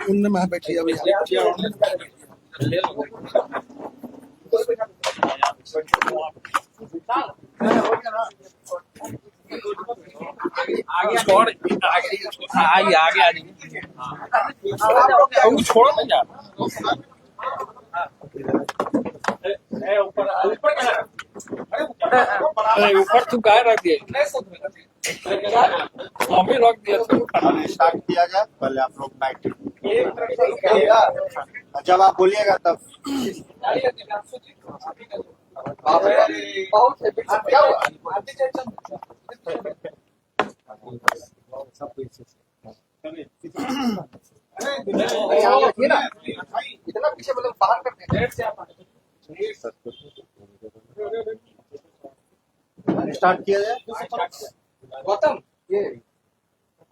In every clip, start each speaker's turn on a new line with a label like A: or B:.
A: उनने वहां बैठी अभी
B: आगे आगे आ जाइए, छोड़ो ना यार। ऊपर तू कहा रख दिए, हमें रख दिया।
C: स्टार्ट किया जाए, पहले आप लोग बैठ जब आप बोलिएगा तब।
A: इतना पीछे मतलब बाहर करते हैं।
C: स्टार्ट किया जाए।
A: गौतम ये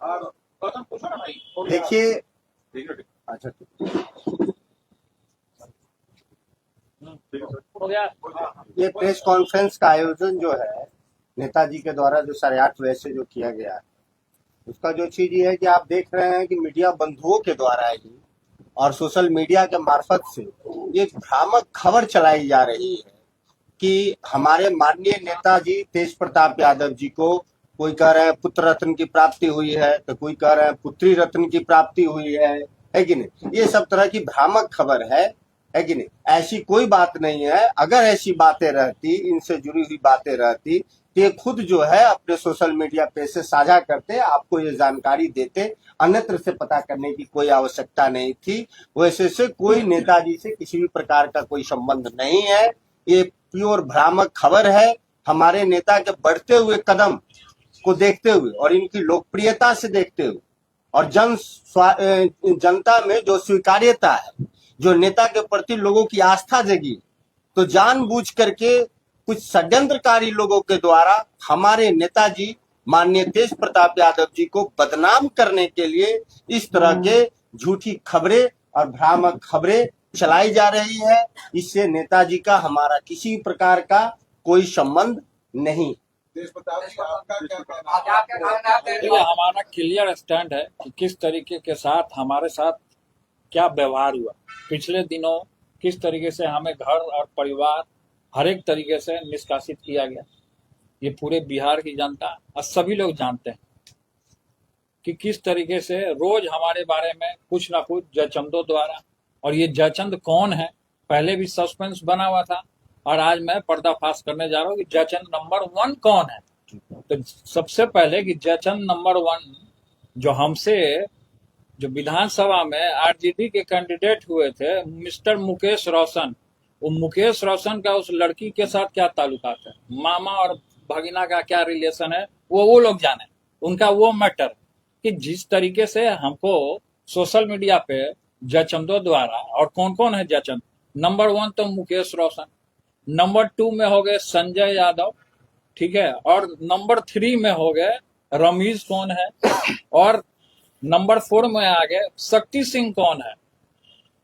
B: गौतम पूछो ना भाई।
C: देखिए, अच्छा
B: हो गया।
C: ये प्रेस कॉन्फ्रेंस का आयोजन जो है नेताजी के द्वारा जो 8:30 से जो किया गया है, उसका जो चीज ये है कि आप देख रहे हैं कि मीडिया बंधुओं के द्वारा ही और सोशल मीडिया के मार्फत से ये भ्रामक खबर चलाई जा रही है कि हमारे माननीय नेताजी तेज प्रताप यादव जी को कोई कह रहे हैं पुत्र रत्न की प्राप्ति हुई है, तो कोई कह रहे हैं पुत्री रत्न की प्राप्ति हुई है कि नहीं। ये सब तरह की भ्रामक खबर है कि नहीं। ऐसी कोई बात नहीं है। अगर ऐसी बातें रहती, इनसे जुड़ी हुई बातें रहती, तो ये खुद जो है अपने सोशल मीडिया पे से साझा करते, आपको ये जानकारी देते, अन्यत्र से पता करने की कोई आवश्यकता नहीं थी। वैसे से कोई नेताजी से किसी भी प्रकार का कोई संबंध नहीं है। ये प्योर भ्रामक खबर है। हमारे नेता के बढ़ते हुए कदम को देखते हुए और इनकी लोकप्रियता से देखते हुए और जनता में जो स्वीकार्यता है, जो नेता के प्रति लोगों की आस्था जगी, तो जानबूझ करके कुछ षड्यंत्रकारी लोगों के द्वारा हमारे नेताजी माननीय तेज प्रताप यादव जी को बदनाम करने के लिए इस तरह के झूठी खबरें और भ्रामक खबरें चलाई जा रही है। इससे नेताजी का हमारा किसी प्रकार का कोई संबंध नहीं।
B: देखिए, हमारा क्लियर स्टैंड है कि किस तरीके के साथ हमारे साथ क्या व्यवहार हुआ। पिछले दिनों किस तरीके से हमें घर और परिवार हर एक तरीके से निष्कासित किया गया, ये पूरे बिहार की जनता और सभी लोग जानते हैं कि किस तरीके से रोज हमारे बारे में कुछ ना कुछ जयचंदों द्वारा, और ये जयचंद कौन है पहले भी सस्पेंस बना हुआ था और आज मैं पर्दाफाश करने जा रहा हूँ कि जयचंद नंबर 1 कौन है। तो सबसे पहले कि जयचंद नंबर 1 जो हमसे जो विधानसभा में आरजेडी के कैंडिडेट हुए थे मिस्टर मुकेश रोशन, वो मुकेश रोशन का उस लड़की के साथ क्या ताल्लुकात है, मामा और भगिना का क्या रिलेशन है, वो लोग जाने, उनका वो मैटर। कि जिस तरीके से हमको सोशल मीडिया पे जयचंदों द्वारा, और कौन कौन है जयचंद, नंबर 1 तो मुकेश रोशन, नंबर 2 में हो गए संजय यादव, ठीक है, और नंबर 3 में हो गए रमीज कौन है, और नंबर 4 में आ गए शक्ति सिंह कौन है,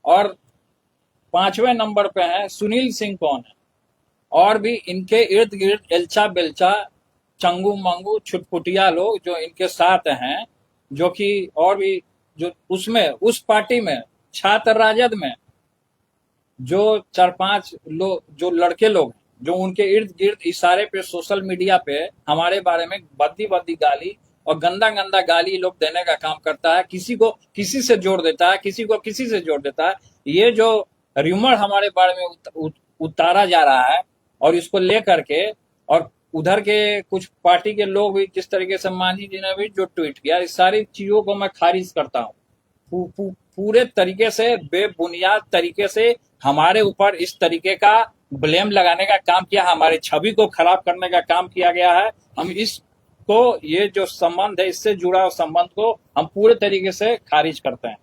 B: और 5वें नंबर पे है सुनील सिंह कौन है, और भी इनके इर्द गिर्द एल्चा बेल्चा चंगू मंगू छुटपुटिया लोग जो इनके साथ हैं, जो कि और भी जो उसमें उस पार्टी में छात्र राजद में जो 4-5 लोग जो लड़के लोग जो उनके इर्द गिर्द इशारे पे सोशल मीडिया पे हमारे बारे में बद्दी बद्दी गाली और गंदा गंदा गाली लोग देने का काम करता है, किसी को किसी से जोड़ देता है, किसी को किसी से जोड़ देता है। ये जो र्यूमर हमारे बारे में उतारा जा रहा है और इसको लेकर के, और उधर के कुछ पार्टी के लोग भी जिस तरीके से मांझी जी ने भी जो ट्वीट किया, इस सारी चीजों को मैं खारिज करता हूँ। पूरे तरीके से बेबुनियाद तरीके से हमारे ऊपर इस तरीके का ब्लेम लगाने का काम किया, हमारे छवि को खराब करने का काम किया गया है। हम इसको, ये जो संबंध है, इससे जुड़ा संबंध को हम पूरे तरीके से खारिज करते हैं।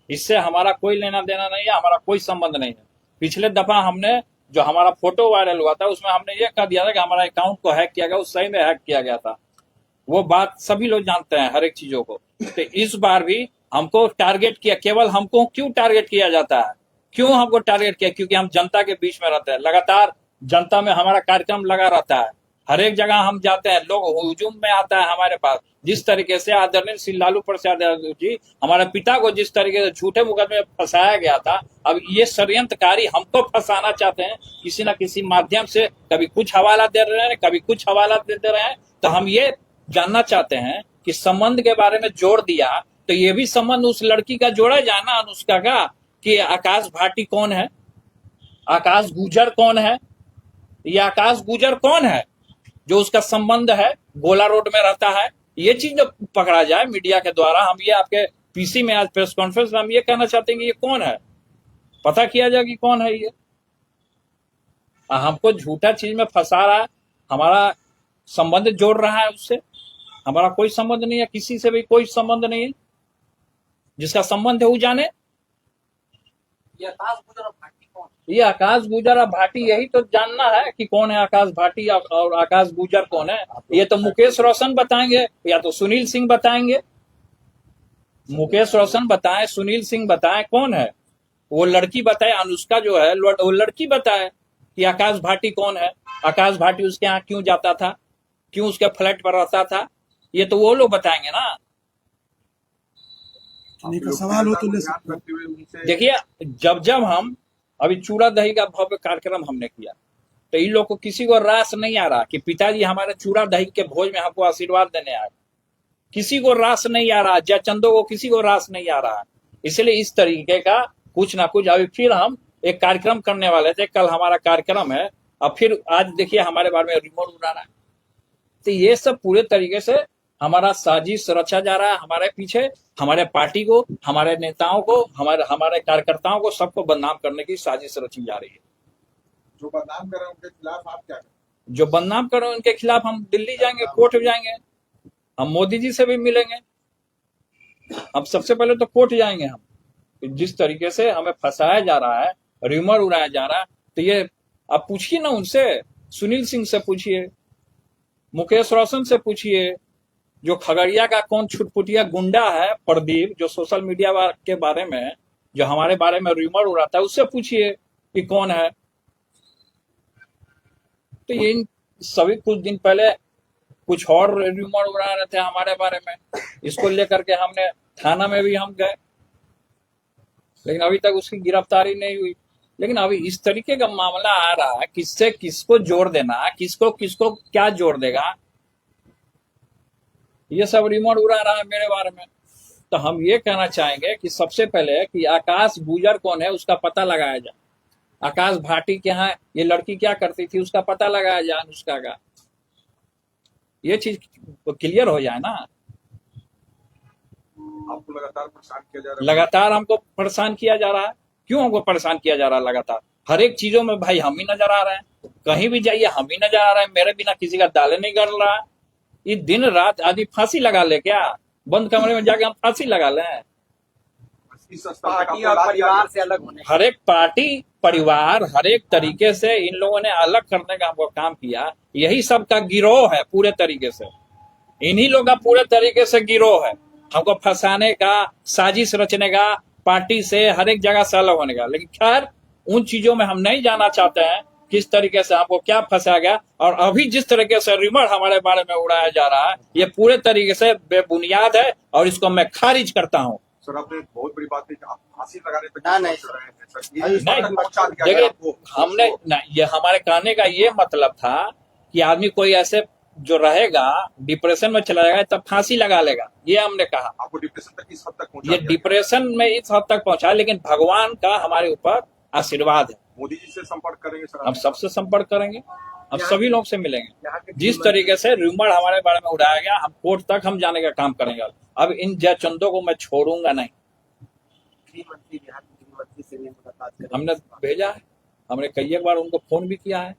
B: इससे हमारा कोई लेना देना नहीं है, हमारा कोई संबंध नहीं है। पिछले दफा हमने जो हमारा फोटो वायरल हुआ था उसमें हमने ये कह दिया था कि हमारा अकाउंट को हैक किया गया, उस सही में हैक किया गया था। वो बात सभी लोग जानते हैं, हर एक चीजों को। तो इस बार भी हमको टारगेट किया, केवल हमको क्यों टारगेट किया जाता है, क्यों हमको टारगेट किया? क्योंकि हम जनता के बीच में रहते हैं, लगातार जनता में हमारा कार्यक्रम लगा रहता है, हर एक जगह हम जाते हैं, लोग हुजूम में आता है हमारे पास। जिस तरीके से आदरणीय श्री लालू प्रसाद यादव जी, हमारे पिता को जिस तरीके से झूठे मुकदमे में फंसाया गया था, अब ये षड्यंत्रकारी हमको फंसाना चाहते हैं किसी न किसी माध्यम से। कभी कुछ हवाला दे रहे हैं, कभी कुछ हवाला दे रहे हैं। तो हम ये जानना चाहते हैं कि संबंध के बारे में जोड़ दिया, तो ये भी संबंध उस लड़की का जोड़ा जाए ना, अनुष्का का, कि आकाश भाटी कौन है, आकाश गुजर कौन है, ये आकाश गुजर कौन है जो उसका संबंध है, गोला रोड में रहता है। ये चीज जो पकड़ा जाए मीडिया के द्वारा। हम ये आपके पीसी में आज प्रेस कॉन्फ्रेंस में हम ये कहना चाहते हैं कि ये कौन है, पता किया जाए कि कौन है ये। हमको झूठा चीज में फंसा रहा है, हमारा संबंध जोड़ रहा है उससे। हमारा कोई संबंध नहीं है, किसी से भी कोई संबंध नहीं है। जिसका संबंध है वो जाने।
A: ये आकाश गुजर और भाटी कौन?
B: ये आकाश गुजर और भाटी, यही तो जानना है कि कौन है आकाश भाटी और आकाश गुजर कौन है। ये तो मुकेश रोशन बताएंगे या तो सुनील सिंह बताएंगे। मुकेश रोशन बताएं, सुनील सिंह बताएं कौन है। वो लड़की बताए, अनुष्का जो है वो लड़की बताए कि आकाश भाटी कौन है। आकाश भाटी उसके यहाँ क्यों जाता था, क्यों उसके फ्लैट पर रहता था, ये तो वो लोग बताएंगे ना।
D: का सवाल हो तो ले सकते हैं।
B: देखिए, जब हम अभी चूड़ा दही का भव्य कार्यक्रम हमने किया, तो इन लोग को किसी को रास नहीं आ रहा कि पिताजी हमारे चूड़ा दही के भोज में हमको आशीर्वाद देने आए। किसी को रास नहीं आ रहा, जयचंदो को किसी को रास नहीं आ रहा। इसलिए इस तरीके का कुछ ना कुछ अभी फिर हम एक कार्यक्रम करने वाले थे। कल हमारा कार्यक्रम है, अब फिर आज देखिए हमारे बारे में रिमोट उड़ा रहा है। तो ये सब पूरे तरीके से हमारा साजिश रचा जा रहा है हमारे पीछे। हमारे पार्टी को, हमारे नेताओं को, हमारे कार्यकर्ताओं को, सबको बदनाम करने की साजिश रची जा रही है।
D: जो बदनाम कर रहे हैं उनके खिलाफ आप क्या करें?
B: जो बदनाम कर रहे हैं उनके खिलाफ हम दिल्ली जाएंगे, कोर्ट जाएंगे, हम मोदी जी से भी मिलेंगे। हम सबसे पहले तो कोर्ट जाएंगे हम। जिस तरीके से हमें फंसाया जा रहा है, र्यूमर उड़ाया जा रहा है, तो ये आप पूछिए ना उनसे, सुनील सिंह से पूछिए, मुकेश रोशन से पूछिए, जो खगड़िया का कौन छुटपुटिया गुंडा है प्रदीप, जो सोशल मीडिया के बारे में, जो हमारे बारे में र्यूमर उड़ाता है, उससे पूछिए कि कौन है। तो ये सभी कुछ दिन पहले कुछ और र्यूमर उड़ा रहे थे हमारे बारे में। इसको लेकर के हमने थाना में भी हम गए, लेकिन अभी तक उसकी गिरफ्तारी नहीं हुई। लेकिन अभी इस तरीके का मामला आ रहा है, किससे किसको जोड़ देना, किसको किसको क्या जोड़ देगा, ये सब रिमोट उड़ा रहा है मेरे बारे में। तो हम ये कहना चाहेंगे कि सबसे पहले कि आकाश गुजर कौन है उसका पता लगाया जाए। आकाश भाटी के यहाँ ये लड़की क्या करती थी उसका पता लगाया जाए, अनुष्का का। ये चीज क्लियर हो जाए ना।
D: आपको लगातार परेशान किया जा रहा है।
B: लगातार हमको परेशान किया जा रहा है। क्यों हमको परेशान किया जा रहा है लगातार? हर एक चीजों में भाई हम ही नजर आ रहे हैं, कहीं भी जाइए हम ही नजर आ रहे हैं। मेरे बिना किसी का दाले नहीं गल रहा है। ये दिन रात आदमी फांसी लगा ले क्या? बंद कमरे में जाके हम फांसी लगा लें?
A: पार्टी और परिवार से अलग होने।
B: हर एक पार्टी परिवार हर एक तरीके से इन लोगों ने अलग करने का हमको काम किया। यही सबका गिरोह है पूरे तरीके से, इन्हीं लोग का पूरे तरीके से गिरोह है हमको फंसाने का, साजिश रचने का, पार्टी से हर एक जगह से अलग होने का। लेकिन खैर उन चीजों में हम नहीं जाना चाहते हैं, किस तरीके से हमको क्या फंसा गया। और अभी जिस तरीके से रिमर हमारे बारे में उड़ाया जा रहा है, ये पूरे तरीके से बेबुनियाद है और इसको मैं खारिज करता हूँ।
D: सर आपने बहुत बड़ी बात है कि आप फांसी लगाने पे
C: ना, नहीं,
D: सोच रहे हैं सर।
C: नहीं,
D: ये पहुंचा दिया गया
B: देखिए
D: आपको।
B: हमने ना, ये हमारे कहने का ये मतलब था कि आदमी कोई ऐसे जो रहेगा डिप्रेशन में चला जाएगा तब फांसी लगा लेगा, ये हमने कहा।
D: आपको डिप्रेशन तक इस हद तक पहुंचा
B: ये
D: दिया
B: डिप्रेशन में इस हद तक पहुंचा, लेकिन भगवान का हमारे ऊपर आशीर्वाद है।
D: गया। मोदी जी से संपर्क करेंगे सर
B: हम सबसे संपर्क करेंगे, हम सभी लोग से मिलेंगे।
A: यहाँ के
B: जिस तरीके से रूमर हमारे बारे में उड़ाया गया, हम कोर्ट तक हम जाने का काम करेंगे। अब इन जयचंदों को मैं छोड़ूंगा नहीं।
A: गृह मंत्री, बिहार के गृह मंत्री से भी मुलाकात करेंगे।
B: हमने भेजा है, हमने कई एक बार उनको फोन भी किया है।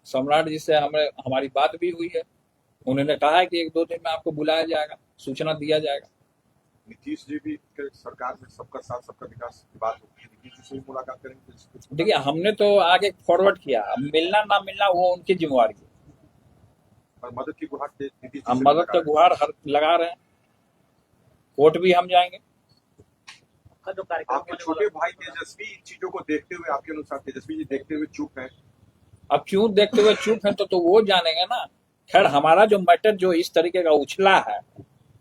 B: सम्राट जी से हमारी बात भी हुई है। उन्होंने कहा है कि 1-2 दिन में आपको बुलाया जाएगा, सूचना दिया जाएगा।
D: नीतीश जी भी के सरकार में सबका साथ सबका विकास की बात होती है, नीतीश जी से भी मुलाकात करेंगे।
B: देखिए हमने तो आगे फॉरवर्ड किया, अब मिलना ना मिलना वो उनकी जिम्मेवारी है।
D: और मदद की गुहार नीतीश जी
B: हम
D: से
B: मदद का गुहार लगा रहे हैं। कोर्ट भी हम जाएंगे।
A: आपका जो कार्यक्रम
D: आपके
A: होने
D: छोटे
A: वाला
D: भाई तेजस्वी इन चीजों को देखते हुए, आपके अनुसार तेजस्वी जी देखते हुए चुप हैं?
B: अब क्यों देखते हुए चुप है तो वो जानेंगे ना। खैर हमारा जो मैटर जो इस तरीके का उछला है,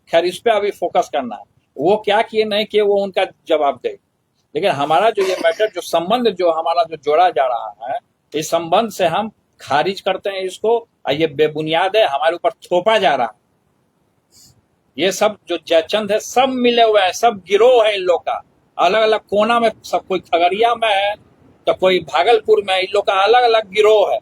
B: खैर इस पे अभी फोकस करना है। वो क्या किए नहीं किए वो उनका जवाब दे, लेकिन हमारा जो ये मैटर जो संबंध जो हमारा जो जोड़ा जा रहा है, इस संबंध से हम खारिज करते हैं इसको, और ये बेबुनियाद है, हमारे ऊपर थोपा जा रहा है। ये सब जो जयचंद है सब मिले हुए हैं, सब गिरोह है इन लोग का, अलग अलग कोना में, सब कोई खगड़िया में है तो कोई भागलपुर में, इन लोग का अलग अलग गिरोह है।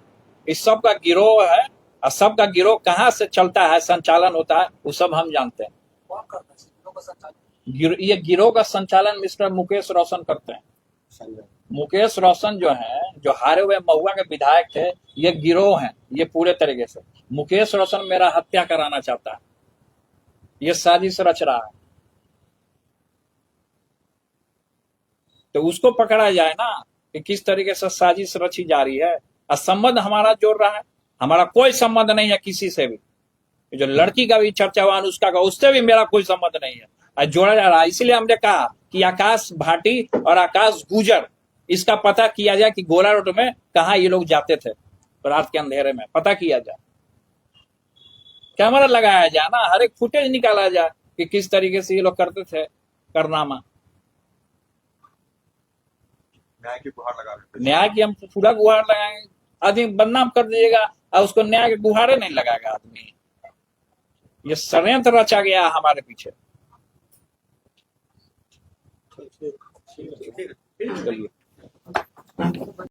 B: इस सब का गिरोह है, और सबका गिरोह कहाँ से चलता है, संचालन होता है, वो सब हम जानते हैं।
A: कौन करता है गिरोह का संचालन?
B: ये गिरोह का संचालन मिस्टर मुकेश रोशन करते हैं।
C: संजय
B: मुकेश रोशन जो है, जो हारे हुए महुआ के विधायक थे, ये गिरोह हैं, ये पूरे तरीके से। मुकेश रोशन मेरा हत्या कराना चाहता है, ये साजिश रच रहा है, तो उसको पकड़ा जाए ना कि किस तरीके से साजिश रची जा रही है। और संबंध हमारा जोड़ रहा है, हमारा कोई संबंध नहीं है किसी से भी। जो लड़की का भी चर्चा हुआ अनुष्का का, उससे भी मेरा कोई संबंध नहीं है, और जोड़ा जा रहा है। इसलिए हमने कहा कि आकाश भाटी और आकाश गुजर, इसका पता किया जाए कि गोला रोड में कहा ये लोग जाते थे रात के अंधेरे में, पता किया जाए, कैमरा लगाया जाए ना, हर एक फुटेज निकाला जाए कि किस तरीके से ये लोग करते थे कारनामा।
D: न्याय की गुहार लगा रहे थे।
B: न्याय की हम पूरा गुहार लगाएंगे, आदमी बदनाम कर दीजिएगा और उसको न्याय के गुहारे नहीं लगाएगा आदमी। ये षड्यंत्र रचा गया हमारे पीछे।
A: ठीक है।
B: चलिए।